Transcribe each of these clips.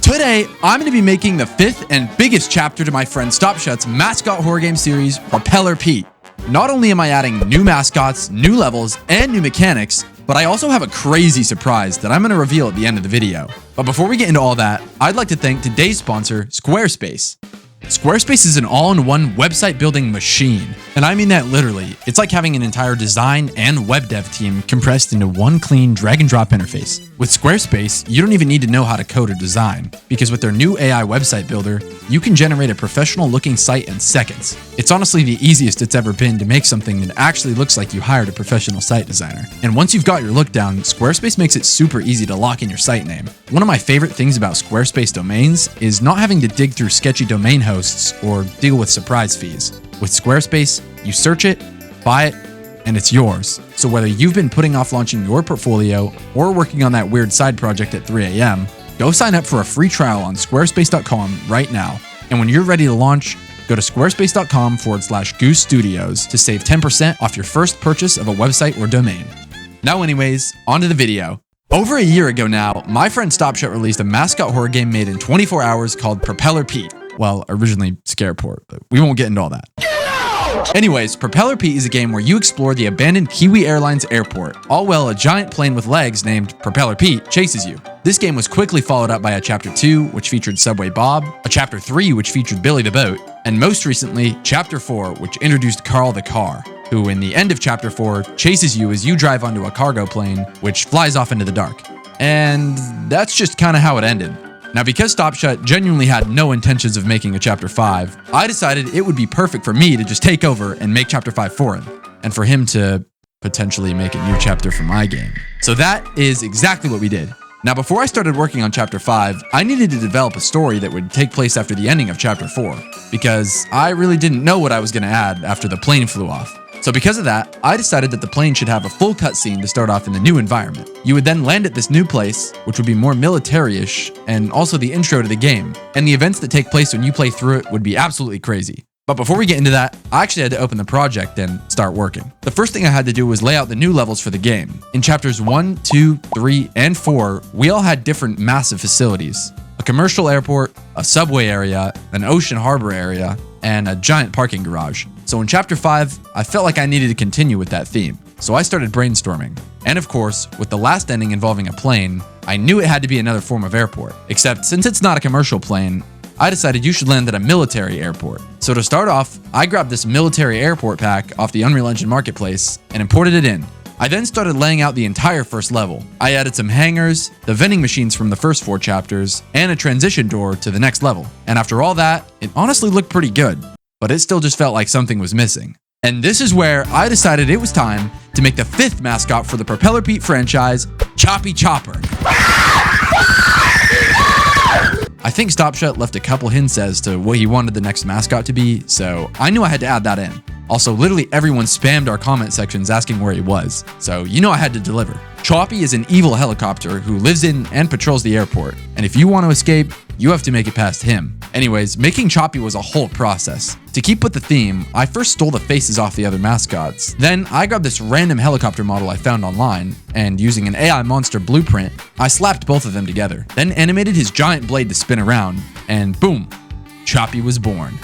Today, I'm going to be making the fifth and biggest chapter to my friend StopShut's mascot horror game series, Propeller Pete. Not only am I adding new mascots, new levels, and new mechanics, but I also have a crazy surprise that I'm going to reveal at the end of the video. But before we get into all that, I'd like to thank today's sponsor, Squarespace. Squarespace is an all-in-one website building machine, and I mean that literally. It's like having an entire design and web dev team compressed into one clean drag and drop interface. With Squarespace, you don't even need to know how to code or design, because with their new AI website builder, you can generate a professional looking site in seconds. It's honestly the easiest it's ever been to make something that actually looks like you hired a professional site designer. And once you've got your look down, Squarespace makes it super easy to lock in your site name. One of my favorite things about Squarespace domains is not having to dig through sketchy domain hosts or deal with surprise fees. With Squarespace, you search it, buy it, and it's yours. So whether you've been putting off launching your portfolio or working on that weird side project at 3 a.m., go sign up for a free trial on squarespace.com right now. And when you're ready to launch, go to squarespace.com/Goose Studios to save 10% off your first purchase of a website or domain. Now anyways, on to the video. Over a year ago now, my friend StopShut released a mascot horror game made in 24 hours called Propeller Pete. Well, originally Scareport, but we won't get into all that. Anyways, Propeller Pete is a game where you explore the abandoned Kiwi Airlines airport, all while a giant plane with legs named Propeller Pete chases you. This game was quickly followed up by a Chapter 2, which featured Subway Bob, a Chapter 3, which featured Billy the Boat, and most recently, Chapter 4, which introduced Carl the Car, who in the end of Chapter 4 chases you as you drive onto a cargo plane, which flies off into the dark. And that's just kind of how it ended. Now, because StopShut genuinely had no intentions of making a Chapter 5, I decided it would be perfect for me to just take over and make Chapter 5 for him, and for him to potentially make a new chapter for my game. So that is exactly what we did. Now, before I started working on Chapter 5, I needed to develop a story that would take place after the ending of Chapter 4, because I really didn't know what I was going to add after the plane flew off. So because of that, I decided that the plane should have a full cutscene to start off in the new environment. You would then land at this new place, which would be more military-ish, and also the intro to the game. And the events that take place when you play through it would be absolutely crazy. But before we get into that, I actually had to open the project and start working. The first thing I had to do was lay out the new levels for the game. In Chapters 1, 2, 3, and 4, we all had different massive facilities. A commercial airport, a subway area, an ocean harbor area, and a giant parking garage. So in Chapter 5, I felt like I needed to continue with that theme. So I started brainstorming. And of course, with the last ending involving a plane, I knew it had to be another form of airport. Except since it's not a commercial plane, I decided you should land at a military airport. So to start off, I grabbed this military airport pack off the Unreal Engine Marketplace and imported it in. I then started laying out the entire first level. I added some hangars, the vending machines from the first 4 chapters, and a transition door to the next level. And after all that, it honestly looked pretty good, but it still just felt like something was missing. And this is where I decided it was time to make the 5th mascot for the Propeller Pete franchise, Choppy Chopper. I think StopShut left a couple hints as to what he wanted the next mascot to be, so I knew I had to add that in. Also, literally everyone spammed our comment sections asking where he was, so you know I had to deliver. Choppy is an evil helicopter who lives in and patrols the airport, and if you want to escape, you have to make it past him. Anyways, making Choppy was a whole process. To keep with the theme, I first stole the faces off the other mascots. Then I grabbed this random helicopter model I found online, and using an AI monster blueprint, I slapped both of them together. Then animated his giant blade to spin around, and boom, Choppy was born.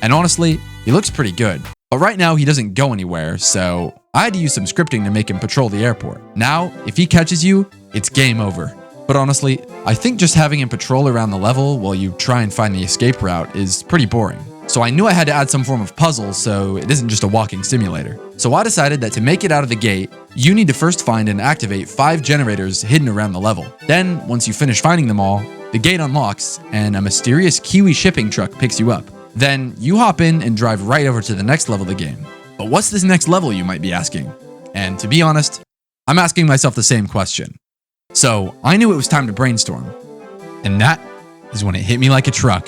And honestly, he looks pretty good. But right now he doesn't go anywhere, so I had to use some scripting to make him patrol the airport. Now, if he catches you, it's game over. But honestly, I think just having him patrol around the level while you try and find the escape route is pretty boring. So I knew I had to add some form of puzzle so it isn't just a walking simulator. So I decided that to make it out of the gate, you need to first find and activate 5 generators hidden around the level. Then, once you finish finding them all, the gate unlocks and a mysterious Kiwi shipping truck picks you up. Then you hop in and drive right over to the next level of the game. But what's this next level, you might be asking? And to be honest, I'm asking myself the same question. So I knew it was time to brainstorm. And that is when it hit me like a truck.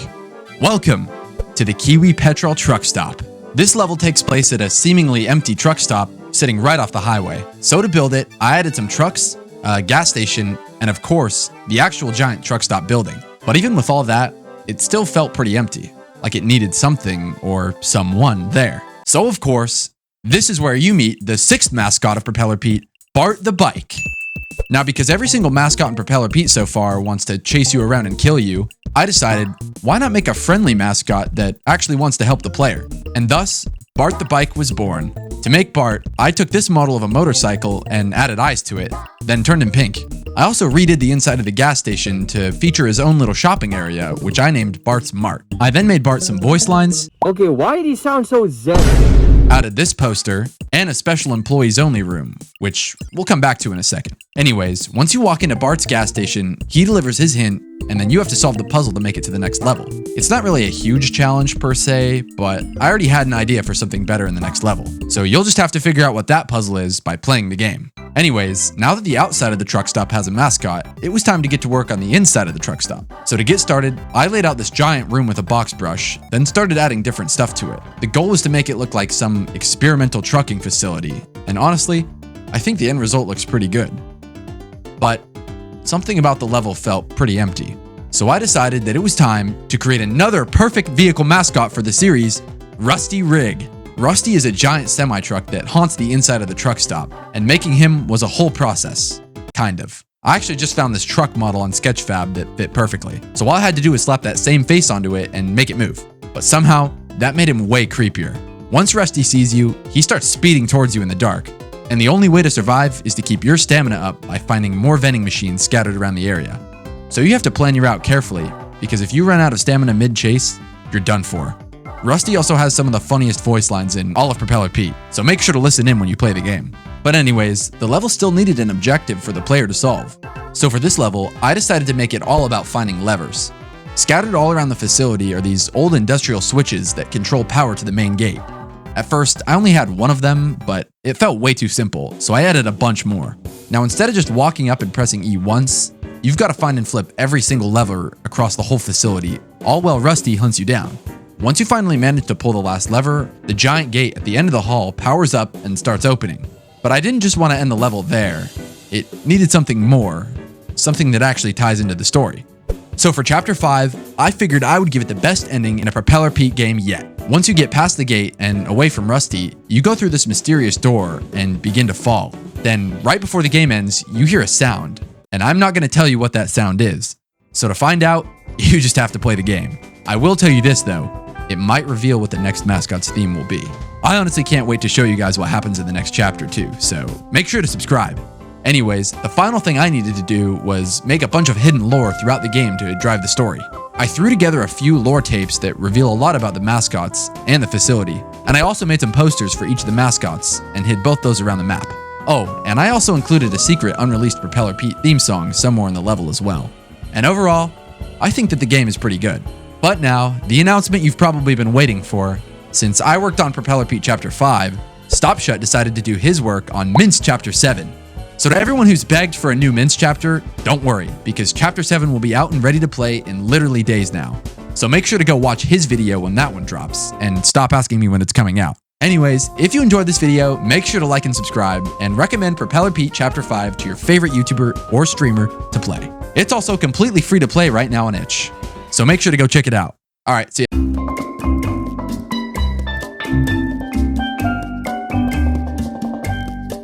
Welcome to the Kiwi Petrol Truck Stop. This level takes place at a seemingly empty truck stop sitting right off the highway. So to build it, I added some trucks, a gas station, and of course, the actual giant truck stop building. But even with all that, it still felt pretty empty, like it needed something or someone there. So of course, this is where you meet the 6th mascot of Propeller Pete, Bart the Bike. Now, because every single mascot in Propeller Pete so far wants to chase you around and kill you, I decided, why not make a friendly mascot that actually wants to help the player? And thus, Bart the Bike was born. To make Bart, I took this model of a motorcycle and added eyes to it, then turned him pink. I also redid the inside of the gas station to feature his own little shopping area, which I named Bart's Mart. I then made Bart some voice lines. Okay, why did he sound so zen? Added this poster, and a special employees only room, which we'll come back to in a second. Anyways, once you walk into Bart's gas station, he delivers his hint, and then you have to solve the puzzle to make it to the next level. It's not really a huge challenge per se, but I already had an idea for something better in the next level. So you'll just have to figure out what that puzzle is by playing the game. Anyways, now that the outside of the truck stop has a mascot, it was time to get to work on the inside of the truck stop. So to get started, I laid out this giant room with a box brush, then started adding different stuff to it. The goal was to make it look like some experimental trucking facility, and honestly, I think the end result looks pretty good. But something about the level felt pretty empty. So I decided that it was time to create another perfect vehicle mascot for the series, Rusty Rig. Rusty is a giant semi-truck that haunts the inside of the truck stop, and making him was a whole process. Kind of. I actually just found this truck model on Sketchfab that fit perfectly, so all I had to do was slap that same face onto it and make it move. But somehow, that made him way creepier. Once Rusty sees you, he starts speeding towards you in the dark, and the only way to survive is to keep your stamina up by finding more vending machines scattered around the area. So you have to plan your route carefully, because if you run out of stamina mid-chase, you're done for. Rusty also has some of the funniest voice lines in all of Propeller Pete, so make sure to listen in when you play the game. But anyways, the level still needed an objective for the player to solve. So for this level, I decided to make it all about finding levers. Scattered all around the facility are these old industrial switches that control power to the main gate. At first, I only had one of them, but it felt way too simple, so I added a bunch more. Now instead of just walking up and pressing E once, you've got to find and flip every single lever across the whole facility, all while Rusty hunts you down. Once you finally manage to pull the last lever, the giant gate at the end of the hall powers up and starts opening. But I didn't just want to end the level there. It needed something more, something that actually ties into the story. So for Chapter 5, I figured I would give it the best ending in a Propeller Pete game yet. Once you get past the gate and away from Rusty, you go through this mysterious door and begin to fall. Then, right before the game ends, you hear a sound, and I'm not going to tell you what that sound is. So to find out, you just have to play the game. I will tell you this though, it might reveal what the next mascot's theme will be. I honestly can't wait to show you guys what happens in the next chapter too, so make sure to subscribe. Anyways, the final thing I needed to do was make a bunch of hidden lore throughout the game to drive the story. I threw together a few lore tapes that reveal a lot about the mascots and the facility, and I also made some posters for each of the mascots and hid both those around the map. Oh, and I also included a secret unreleased Propeller Pete theme song somewhere in the level as well. And overall, I think that the game is pretty good. But now, the announcement you've probably been waiting for. Since I worked on Propeller Pete Chapter 5, StopShut decided to do his work on Mince Chapter 7. So to everyone who's begged for a new Mince chapter, don't worry, because Chapter 7 will be out and ready to play in literally days now. So make sure to go watch his video when that one drops, and stop asking me when it's coming out. Anyways, if you enjoyed this video, make sure to like and subscribe, and recommend Propeller Pete Chapter 5 to your favorite YouTuber or streamer to play. It's also completely free to play right now on itch. So make sure to go check it out. All right, see ya.